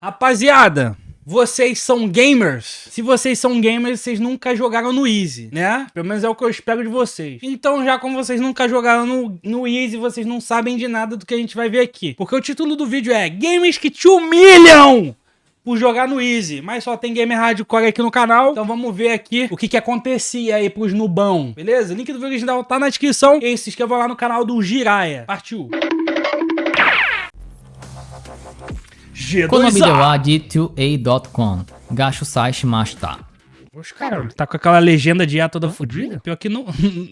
Rapaziada, vocês são gamers? Se vocês são gamers, vocês nunca jogaram no Easy, né? Pelo menos é o que eu espero de vocês. Então, já como vocês nunca jogaram no Easy, vocês não sabem de nada do que a gente vai ver aqui. Porque o título do vídeo é Games que te humilham por jogar no Easy. Mas só tem gamer hardcore aqui no canal. Então vamos ver aqui o que acontecia aí pros nubão. Beleza? Link do vídeo original tá na descrição. E se inscreva lá no canal do Jiraiya. Partiu! Konobidewa2a.com ガシュサイしました。Poxa, cara, tá com aquela legenda de A toda fodida? Pior que não,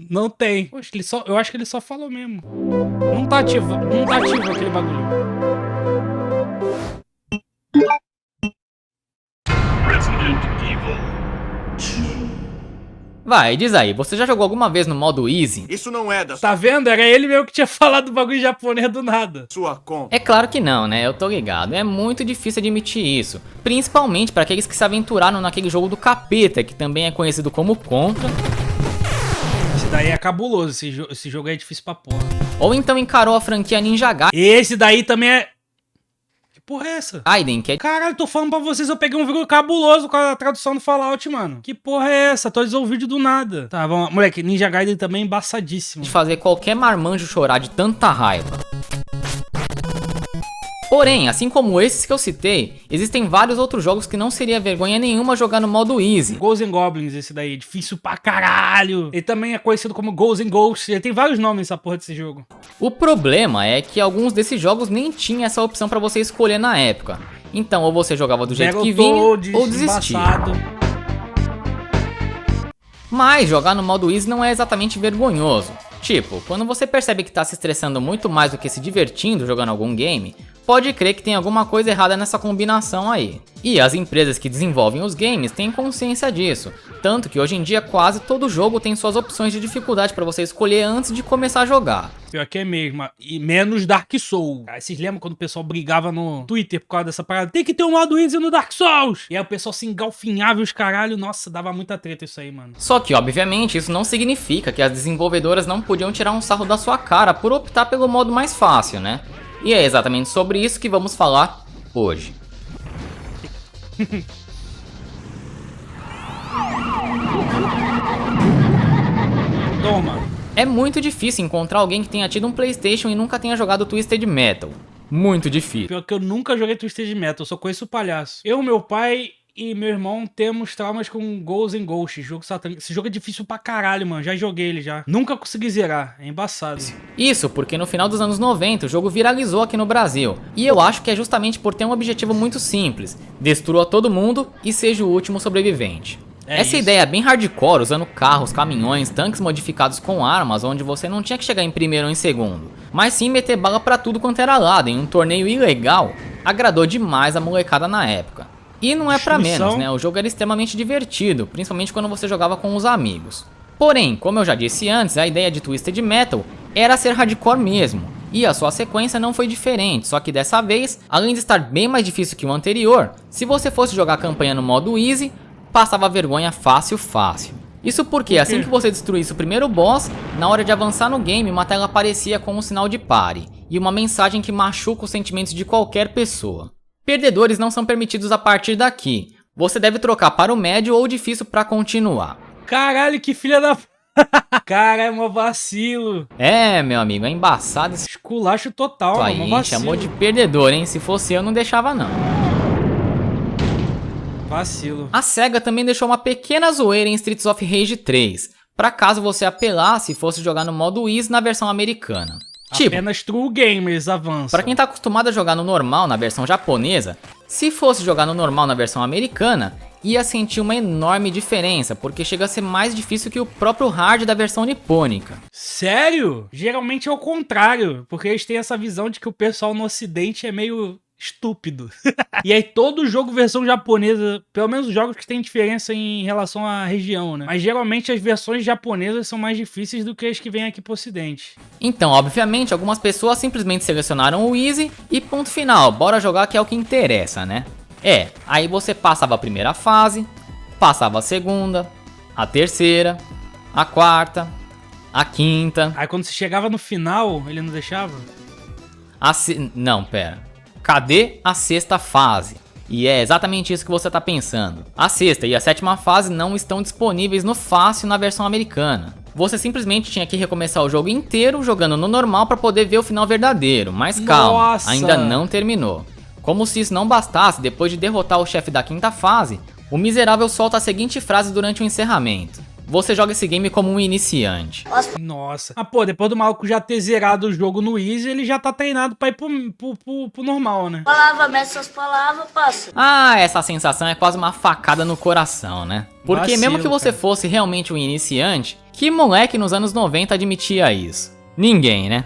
não tem. Poxa, eu acho que ele só falou mesmo. Não tá ativo aquele bagulho. Resident Evil 2. Vai, diz aí, você já jogou alguma vez no modo Easy? Isso não é da Tá vendo? Era ele mesmo que tinha falado do bagulho japonês do nada. sua conta. É claro que não, né? Eu tô ligado. É muito difícil admitir isso. Principalmente para aqueles que se aventuraram naquele jogo do capeta, que também é conhecido como Contra. Esse daí é cabuloso, esse jogo é difícil pra porra. Ou então encarou a franquia Ninja Esse daí também é... Que porra é essa? Gaiden, que é Caralho, tô falando pra vocês, eu peguei um vídeo cabuloso com a tradução do Fallout, mano. Que porra é essa? Atualizou o vídeo do nada. Tá, vamos lá. Moleque, Ninja Gaiden também é embaçadíssimo. de fazer qualquer marmanjo chorar de tanta raiva. Porém, assim como esses que eu citei, existem vários outros jogos que não seria vergonha nenhuma jogar no modo Easy. Ghosts and Goblins, esse daí, é difícil pra caralho. Ele também é conhecido como Ghosts and Ghosts. Ele tem vários nomes essa porra desse jogo. O problema é que alguns desses jogos nem tinha essa opção pra você escolher na época. Então, ou você jogava do jeito que vinha, ou desistia. Mas jogar no modo Easy não é exatamente vergonhoso. Tipo, quando você percebe que tá se estressando muito mais do que se divertindo jogando algum game, pode crer que tem alguma coisa errada nessa combinação aí. E as empresas que desenvolvem os games têm consciência disso, tanto que hoje em dia quase todo jogo tem suas opções de dificuldade pra você escolher antes de começar a jogar. Pior que é mesmo, e menos Dark Souls. Aí vocês lembram quando o pessoal brigava no Twitter por causa dessa parada? Tem que ter um modo Easy no Dark Souls! E aí o pessoal se engalfinhava e os caralho, nossa, dava muita treta isso aí, mano. Só que, obviamente, isso não significa que as desenvolvedoras não podiam tirar um sarro da sua cara por optar pelo modo mais fácil, né? E é exatamente sobre isso que vamos falar hoje. Toma! É muito difícil encontrar alguém que tenha tido um PlayStation e nunca tenha jogado Twisted Metal. Muito difícil. Pior que eu nunca joguei Twisted Metal, eu só conheço o palhaço. Eu, meu pai e meu irmão temos traumas com Ghosts and Ghosts, jogo satânico. Esse jogo é difícil pra caralho, mano. Já joguei ele já. Nunca consegui zerar, é embaçado. Isso porque no final dos anos 90 o jogo viralizou aqui no Brasil. E eu acho que é justamente por ter um objetivo muito simples: destrua todo mundo e seja o último sobrevivente. Essa ideia é bem hardcore, usando carros, caminhões, tanques modificados com armas, onde você não tinha que chegar em primeiro ou em segundo, mas sim meter bala pra tudo quanto era lado em um torneio ilegal, agradou demais a molecada na época. E não é pra menos, né? O jogo era extremamente divertido, principalmente quando você jogava com os amigos. Porém, como eu já disse antes, a ideia de Twisted Metal era ser hardcore mesmo. E a sua sequência não foi diferente, só que dessa vez, além de estar bem mais difícil que o anterior, se você fosse jogar a campanha no modo Easy, passava vergonha fácil. Isso porque assim que você destruísse o primeiro boss, na hora de avançar no game, uma tela aparecia com um sinal de pare e uma mensagem que machuca os sentimentos de qualquer pessoa. Perdedores não são permitidos a partir daqui. Você deve trocar para o médio ou difícil para continuar. Caralho, que filha da... Cara, é mó vacilo. É, meu amigo, é embaçado esse Esculacho total, aí, mó vacilo. chamou de perdedor, hein? Se fosse eu, não deixava não. Vacilo. A SEGA também deixou uma pequena zoeira em Streets of Rage 3, para caso você apelasse e fosse jogar no modo Easy na versão americana. Tipo, apenas true gamers avançam. pra quem tá acostumado a jogar no normal na versão japonesa, se fosse jogar no normal na versão americana, ia sentir uma enorme diferença, porque chega a ser mais difícil que o próprio hard da versão nipônica. Sério? Geralmente é o contrário, porque eles têm essa visão de que o pessoal no ocidente é meio estúpido. E aí todo jogo versão japonesa, pelo menos os jogos que tem diferença em relação à região, né? Mas geralmente as versões japonesas são mais difíceis do que as que vêm aqui pro ocidente. Então, obviamente, algumas pessoas simplesmente selecionaram o Easy e ponto final, bora jogar que é o que interessa, né? Aí você passava a primeira fase, passava a segunda, a terceira, a quarta, a quinta... Aí quando você chegava no final, ele não deixava? Não, pera. Cadê a sexta fase? E é exatamente isso que você tá pensando. A sexta e a sétima fase não estão disponíveis no fácil na versão americana. Você simplesmente tinha que recomeçar o jogo inteiro jogando no normal para poder ver o final verdadeiro, mas calma, Nossa! ainda não terminou. Como se isso não bastasse, depois de derrotar o chefe da quinta fase, o miserável solta a seguinte frase durante o encerramento: você joga esse game como um iniciante. Nossa. Ah, pô, depois do maluco já ter zerado o jogo no Easy, ele já tá treinado pra ir pro normal, né? Palavra, mestre, suas palavras, passa. Ah, essa sensação é quase uma facada no coração, né? Porque Vacilo, mesmo que você cara. fosse realmente um iniciante, que moleque nos anos 90 admitia isso? Ninguém, né?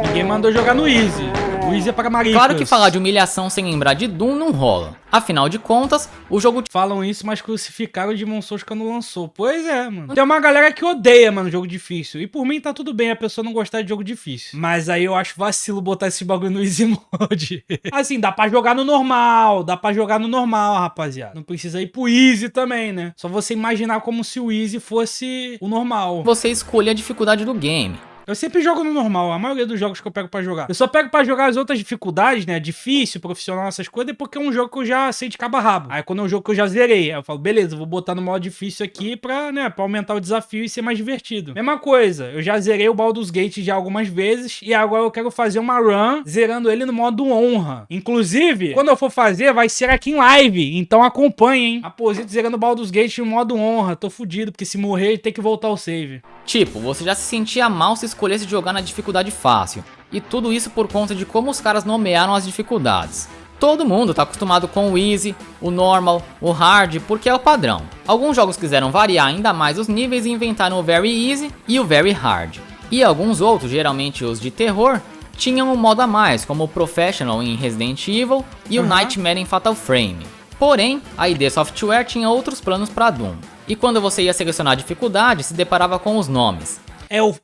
Ninguém mandou jogar no Easy. O Easy é para maricas. Claro que falar de humilhação sem lembrar de Doom não rola. Afinal de contas, o jogo Falam isso, mas crucificaram o Demon Souls quando lançou. Pois é, mano. Tem uma galera que odeia, mano, jogo difícil. E por mim tá tudo bem a pessoa não gostar de jogo difícil. Mas aí eu acho vacilo botar esse bagulho no Easy Mode. Assim, dá pra jogar no normal. Dá pra jogar no normal, rapaziada. Não precisa ir pro Easy também, né? Só você imaginar como se o Easy fosse o normal. você escolhe a dificuldade do game. Eu sempre jogo no normal, a maioria dos jogos que eu pego pra jogar. Eu só pego pra jogar as outras dificuldades, né? Difícil, profissional, essas coisas, porque é um jogo que eu já sei de cabo a rabo. Aí quando é um jogo que eu já zerei, aí eu falo, beleza, eu vou botar no modo difícil aqui pra, né, pra aumentar o desafio e ser mais divertido. Mesma coisa, eu já zerei o Baldur's Gate já algumas vezes e agora eu quero fazer uma run zerando ele no modo honra. Inclusive, quando eu for fazer, vai ser aqui em live, então acompanhe, hein? Aposito zerando o Baldur's Gate no modo honra, tô fudido, porque se morrer tem que voltar ao save. Tipo, você já se sentia mal se escolhesse jogar na dificuldade fácil. E tudo isso por conta de como os caras nomearam as dificuldades. Todo mundo tá acostumado com o Easy, o Normal, o Hard, porque é o padrão. Alguns jogos quiseram variar ainda mais os níveis e inventaram o Very Easy e o Very Hard. E alguns outros, geralmente os de terror, tinham um modo a mais, como o Professional em Resident Evil e o Nightmare em Fatal Frame. Porém, a ID Software tinha outros planos para Doom. E quando você ia selecionar a dificuldade, se deparava com os nomes.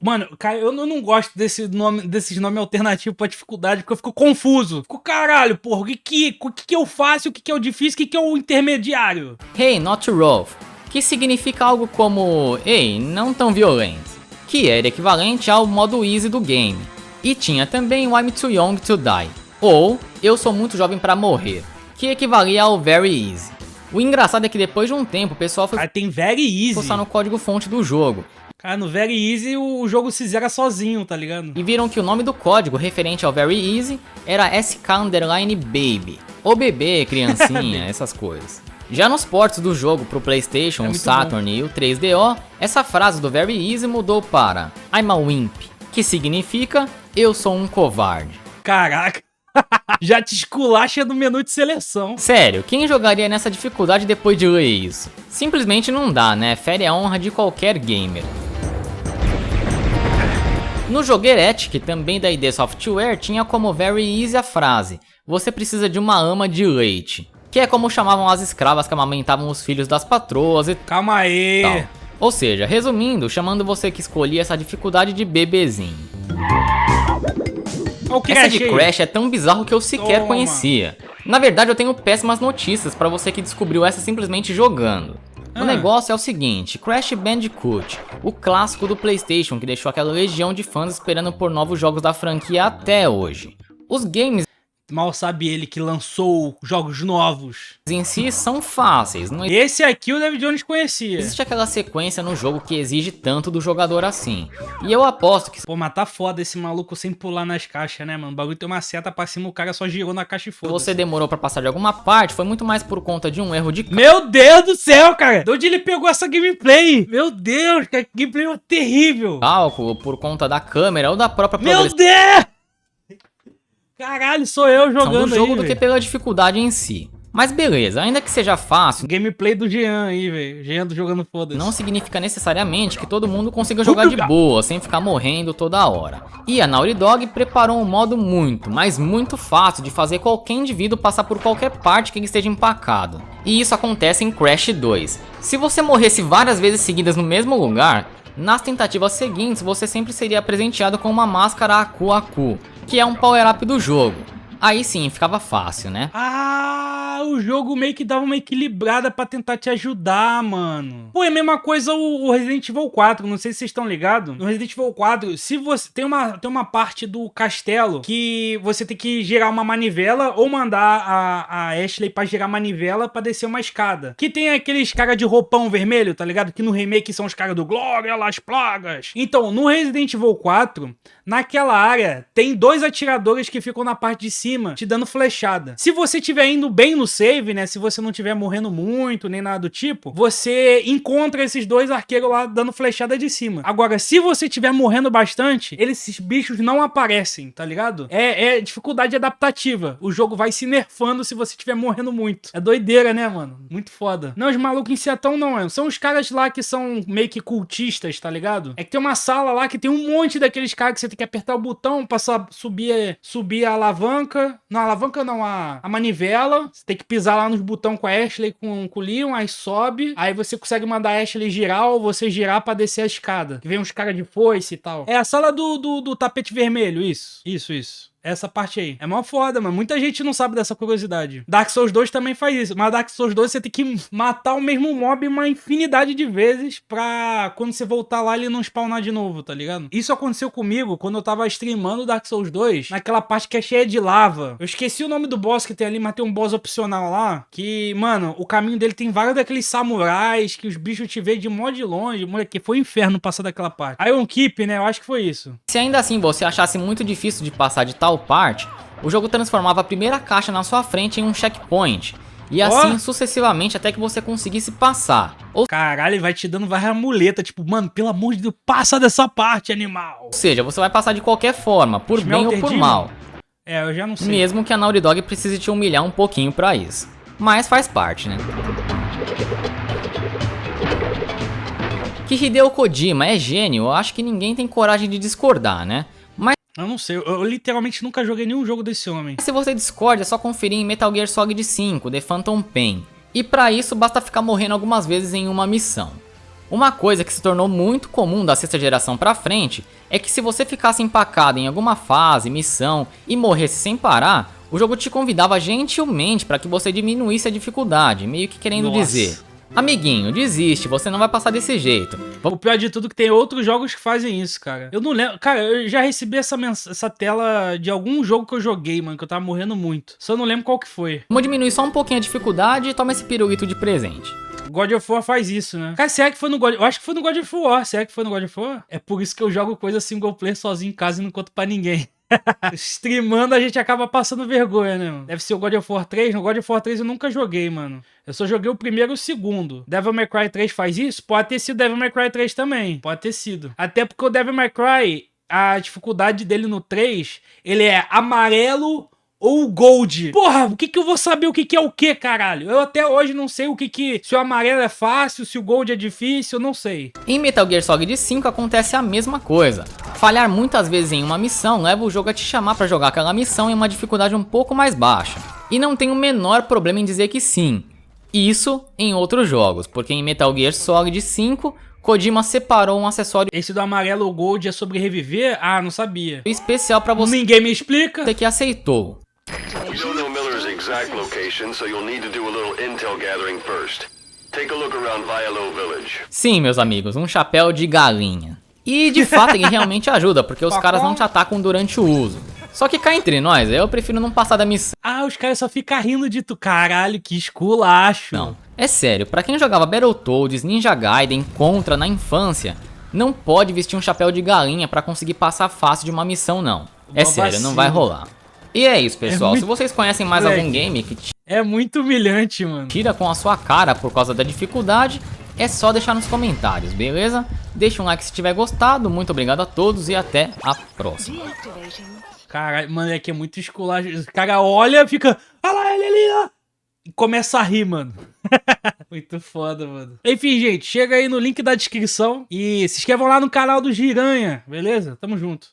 Mano, cara, eu não gosto desses nomes alternativos pra dificuldade, porque eu fico confuso. Fico, caralho, porra, o que eu faço, o que é o difícil, o que é o intermediário? Hey, not rough, que significa algo como ei, não tão violento, que era equivalente ao modo easy do game. E tinha também o I'm too young to die, ou eu sou muito jovem pra morrer, que equivalia ao very easy. O engraçado é que depois de um tempo o pessoal foi Cara, tem Very Easy. postar no código fonte do jogo. Cara, no Very Easy o jogo se zera sozinho, tá ligado? E viram que o nome do código referente ao Very Easy era SK_Baby. Ou bebê, criancinha, essas coisas. Já nos ports do jogo pro PlayStation, o Saturn e o 3DO, essa frase do Very Easy mudou para I'm a Wimp, que significa eu sou um covarde. Caraca. Já te esculacha no menu de seleção. Sério, quem jogaria nessa dificuldade depois de ler isso? Simplesmente não dá, né? Fere a honra de qualquer gamer. No Joguerete, também da ID Software, tinha como Very Easy a frase: você precisa de uma ama de leite, que é como chamavam as escravas que amamentavam os filhos das patroas e Calma aí. tal. Ou seja, resumindo, chamando você que escolhia essa dificuldade de bebezinho. Olha o Crash Essa de aí. Crash é tão bizarro que eu sequer Toma. conhecia. Na verdade, eu tenho péssimas notícias pra você que descobriu essa simplesmente jogando. O negócio é o seguinte: Crash Bandicoot, o clássico do PlayStation que deixou aquela legião de fãs esperando por novos jogos da franquia até hoje. Os games Mal sabe ele que lançou jogos novos. em si são fáceis, não Esse aqui o David Jones conhecia. existe aquela sequência no jogo que exige tanto do jogador assim. E eu aposto que Pô, mas tá foda esse maluco sem pular nas caixas, né, mano? O bagulho tem uma seta pra cima, o cara só girou na caixa e se foda. você demorou pra passar de alguma parte, foi muito mais por conta de um erro de Meu Deus do céu, cara! De onde ele pegou essa gameplay? Meu Deus, cara, que gameplay terrível! cálculo, por conta da câmera ou da própria Meu progressão Deus! Caralho, sou eu jogando do jogo aí, do que velho. pela dificuldade em si. Mas beleza, ainda que seja fácil, Gameplay do Jean aí, velho. Jean do jogando foda-se. não significa necessariamente que todo mundo consiga jogar de boa, sem ficar morrendo toda hora. E a Naughty Dog preparou um modo muito, mas muito fácil de fazer qualquer indivíduo passar por qualquer parte que ele esteja empacado. E isso acontece em Crash 2. Se você morresse várias vezes seguidas no mesmo lugar, nas tentativas seguintes você sempre seria presenteado com uma máscara Aku, que é um power-up do jogo. Aí sim, ficava fácil, né? Ah, o jogo meio que dava uma equilibrada pra tentar te ajudar, mano. Pô, é a mesma coisa o Resident Evil 4, não sei se vocês estão ligados. No Resident Evil 4, se você tem uma parte do castelo que você tem que girar uma manivela ou mandar a Ashley pra girar manivela pra descer uma escada. Que tem aqueles caras de roupão vermelho, tá ligado? Que no remake são os caras do Glória las Plagas. Então, no Resident Evil 4, naquela área, tem 2 atiradores que ficam na parte de cima, te dando flechada. Se você estiver indo bem no save, né? Se você não estiver morrendo muito, nem nada do tipo, você encontra esses 2 arqueiros lá dando flechada de cima. Agora, se você estiver morrendo bastante, esses bichos não aparecem, tá ligado? É dificuldade adaptativa. O jogo vai se nerfando se você estiver morrendo muito. É doideira, né, mano? Muito foda. Não, os malucos em Seatão não, mano. São os caras lá que são meio que cultistas, tá ligado? É que tem uma sala lá que tem um monte daqueles caras que você tem que apertar o botão pra subir a alavanca. Não, a alavanca não, a manivela. Você tem que pisar lá nos botões com a Ashley, com o Leon, aí sobe. Aí você consegue mandar a Ashley girar ou você girar pra descer a escada. Que vem uns caras de foice e tal. É a sala do tapete vermelho, isso. Isso. Essa parte aí. É mó foda, mano. Muita gente não sabe dessa curiosidade. Dark Souls 2 também faz isso. Mas Dark Souls 2 você tem que matar o mesmo mob uma infinidade de vezes pra quando você voltar lá ele não spawnar de novo, tá ligado? Isso aconteceu comigo quando eu tava streamando Dark Souls 2, naquela parte que é cheia de lava. Eu esqueci o nome do boss que tem ali, mas tem um boss opcional lá, que, mano, o caminho dele tem vários daqueles samurais que os bichos te veem de mó de longe. Moleque, foi um inferno passar daquela parte. Iron Keep, né? Eu acho que foi isso. Se ainda assim você achasse muito difícil de passar de tal parte, o jogo transformava a primeira caixa na sua frente em um checkpoint. E assim sucessivamente até que você conseguisse passar. Caralho, ele vai te dando várias muletas, tipo, mano, pelo amor de Deus, passa dessa parte, animal. Ou seja, você vai passar de qualquer forma, por bem ou por mal. É, eu já não sei. Mesmo que a Naughty Dog precise te humilhar um pouquinho pra isso. Mas faz parte, né? Que Hideo Kojima é gênio, eu acho que ninguém tem coragem de discordar, né? Mas eu não sei, eu literalmente nunca joguei nenhum jogo desse homem. se você discorda, é só conferir em Metal Gear Solid 5, The Phantom Pain. E pra isso basta ficar morrendo algumas vezes em uma missão. Uma coisa que se tornou muito comum da 6ª geração pra frente é que se você ficasse empacado em alguma fase, missão e morresse sem parar, o jogo te convidava gentilmente pra que você diminuísse a dificuldade, meio que querendo dizer: amiguinho, desiste, você não vai passar desse jeito. O pior de tudo é que tem outros jogos que fazem isso, cara. Eu não lembro. Cara, eu já recebi essa tela de algum jogo que eu joguei, mano, que eu tava morrendo muito. Só não lembro qual que foi. Vamos diminuir só um pouquinho a dificuldade e toma esse pirulito de presente. God of War faz isso, né? Cara, será que foi no God... Eu acho que foi no God of War. Será que foi no God of War? É por isso que eu jogo coisa single player sozinho em casa e não conto pra ninguém. Streamando a gente acaba passando vergonha, né, mano? Deve ser o God of War 3. No God of War 3 eu nunca joguei, mano. Eu só joguei o primeiro e o segundo. Devil May Cry 3 faz isso? Pode ter sido Devil May Cry 3 também. Pode ter sido. Até porque o Devil May Cry, a dificuldade dele no 3, ele é amarelo ou Gold. Porra, o que eu vou saber o que é o que, caralho? Eu até hoje não sei o que... Se o amarelo é fácil, se o Gold é difícil, eu não sei. Em Metal Gear Solid 5 acontece a mesma coisa. Falhar muitas vezes em uma missão leva o jogo a te chamar pra jogar aquela missão em uma dificuldade um pouco mais baixa. E não tem o menor problema em dizer que sim. Isso em outros jogos, porque em Metal Gear Solid 5... Kojima separou um acessório. Esse do amarelo ou Gold é sobre reviver? Ah, não sabia. Especial pra você. Ninguém me explica. Que aceitou. You don't know Miller's exact location, so you'll need to do a little intel gathering first. Take a look around Vialo Village. Sim, meus amigos, um chapéu de galinha. E de fato ele realmente ajuda, porque os caras não te atacam durante o uso. Só que cá entre nós, eu prefiro não passar da missão. Ah, os caras só ficam rindo de tu. Caralho, que esculacho. Não, é sério, pra quem jogava Battletoads, Ninja Gaiden, Contra na infância, não pode vestir um chapéu de galinha pra conseguir passar fácil de uma missão, não. É sério, não vai rolar. E é isso, pessoal. Se vocês conhecem mais algum game que é muito humilhante, mano, tira com a sua cara por causa da dificuldade, é só deixar nos comentários, beleza? Deixa um like se tiver gostado, muito obrigado a todos e até a próxima. Caralho, mano, é que é muito esculacho. O cara olha e fica... Olha lá ele ali, ó. E começa a rir, mano. Muito foda, mano. Enfim, gente, chega aí no link da descrição e se inscrevam lá no canal do Giranha, beleza? Tamo junto.